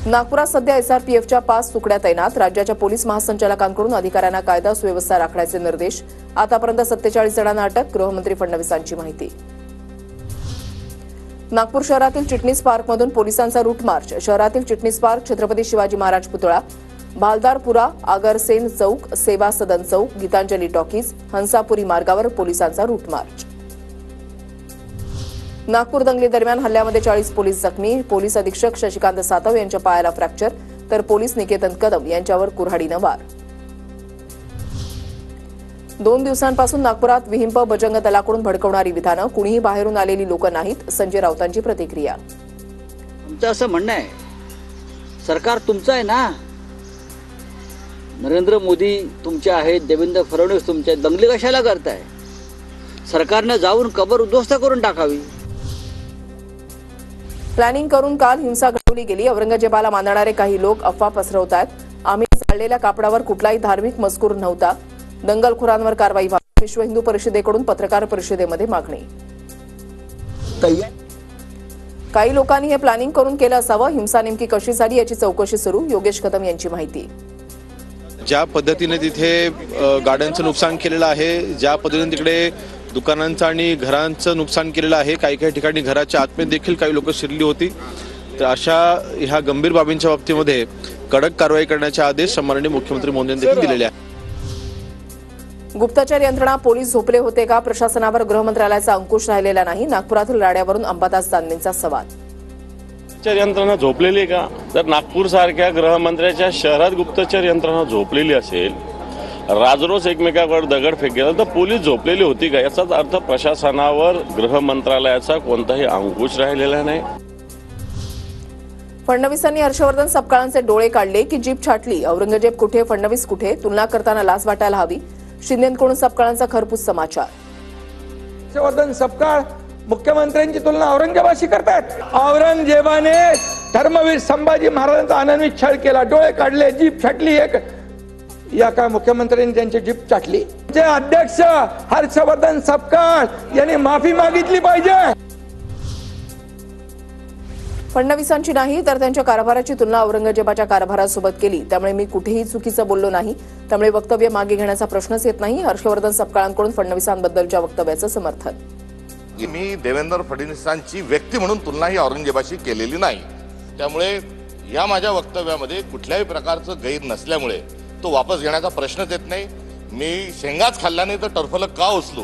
नागपुरात सध्या एसआरपीएफच्या 5 तुकड्या तैनात. राज्याच्या पोलीस महासंचालकांकडून अधिकाऱ्यांना कायदा सुव्यवस्था राखण्याचे निर्देश. आतापर्यंत 47 जणांना अटक. गृहमंत्री फडणवीसांची माहिती. नागपूर शहरातील चिटणीस पार्कमधून पोलिसांचा रूट मार्च. शहरातील चिटणीस पार्क, छत्रपती शिवाजी महाराज पुतळा, भालदारपुरा, आगरसेन चौक, सेवा सदन चौक, गीतांजली टॉकीज, हंसापुरी मार्गावर पोलिसांचा रूट मार्च. नागपूर दंगलीदरम्यान हल्ल्यामध्ये 40 पोलीस जखमी. पोलीस अधीक्षक शशिकांत सातव यांच्या पायाला फ्रॅक्चर, तर पोलीस निकेतन कदम यांच्यावर कुऱ्हाडीनं वार. 2 दिवसांपासून नागपुरात विहिंप बजरंग दलाकडून भडकवणारी विधानं. कुणीही बाहेरून आलेली लोक नाहीत. संजय राऊतांची प्रतिक्रिया. आमचं असं म्हणणं आहे, सरकार तुमचं आहे ना, नरेंद्र मोदी तुमचे आहेत, देवेंद्र फडणवीस तुमचे आहेत, दंगली कशाला करताय? सरकारने जाऊन कबर उद्ध्वस्त करून टाकावी. प्लॅनिंग करून काल हिंसा घडवली गेली. औरंगजेबाला मानणारे काही लोक अफवा पसरवतात. आम्ही जाळलेल्या कापडावर कुठलाही धार्मिक मजकूर नव्हता. दंगलखोरांवर कारवाई व्हावी. विश्व हिंदू परिषदेकडून पत्रकार परिषदेमध्ये मागणी. काही लोकांनी हे प्लॅनिंग करून केलं असावं. हिंसा नेमकी कशी झाली याची चौकशी सुरू. योगेश कदम यांची माहिती. ज्या पद्धतीने तिथे गाड्यांचं नुकसान केलेलं आहे, ज्या पद्धतीने तिकडे दुकानांचं आणि घरांचं नुकसान केलेलं आहे, काही काही ठिकाणी घराच्या आतमध्ये देखील काही लोक शिरली होती. तर अशा ह्या गंभीर बाबींच्या बाबतीमध्ये कडक कारवाई करण्याचे आदेश माननीय मुख्यमंत्री मोदींनी देखील दिलेले आहेत. गुप्तचर यंत्रणा, पोलीस झोपले होते का? प्रशासनावर गृहमंत्रालयाचा अंकुश राहिलेला नाही. नागपुरातील राड्यावरून अंबादास दानवेंचा सवाल. गुप्तचर यंत्रणा झोपलेली का? तर नागपूर सारख्या गृहमंत्र्याच्या शहरात गुप्तचर यंत्रणा झोपलेली असेल, राजरोज एकमेकांवर दगडफेक केला, तर पोलीस झोपलेली होती का? याचाच अर्थ प्रशासनावर गृहमंत्रालयाचा कोणताही अंकुश राहिलेला नाही. फडणवीसांनी हर्षवर्धन सपकाळांचे डोळे काढले की जीभ छाटली. औरंगजेब कुठे, फडणवीस कुठे? तुलना करताना लाज वाटायला हवी. शिंदेकडून सपकाळांचा खरपूस समाचार. हर्षवर्धन सपकाळ मुख्यमंत्र्यांची तुलना औरंगजेबाशी करतात. औरंगजेबाने धर्मवीर संभाजी महाराजांचा अनन्वित छळ केला, डोळे काढले, जीभ छाटली. या काय मुख्यमंत्र्यांनी त्यांची जीभ चाटली? जे अध्यक्ष हर्षवर्धन सपकाळ यांनी माफी मागितली पाहिजे. फडणवीसांची नाही, तर त्यांच्या कारभाराची तुलना औरंगजेबाच्या कारभारासोबत केली. त्यामुळे मी कुठेही चुकीचं बोललो नाही. त्यामुळे वक्तव्य मागे घेण्याचा प्रश्नच येत नाही. हर्षवर्धन सपकाळांकडून फडणवीसांबद्दलच्या वक्तव्याचं समर्थन. मी देवेंद्र फडणवीसांची व्यक्ती म्हणून तुलना ही औरंगजेबाशी केलेली नाही. त्यामुळे या माझ्या वक्तव्यामध्ये कुठल्याही प्रकारचं गैर नसल्यामुळे तो वापस घेण्याचा प्रश्नच येत नाही. मी शेंगाच खाल्ला नाही तर टरफलं का उचलू?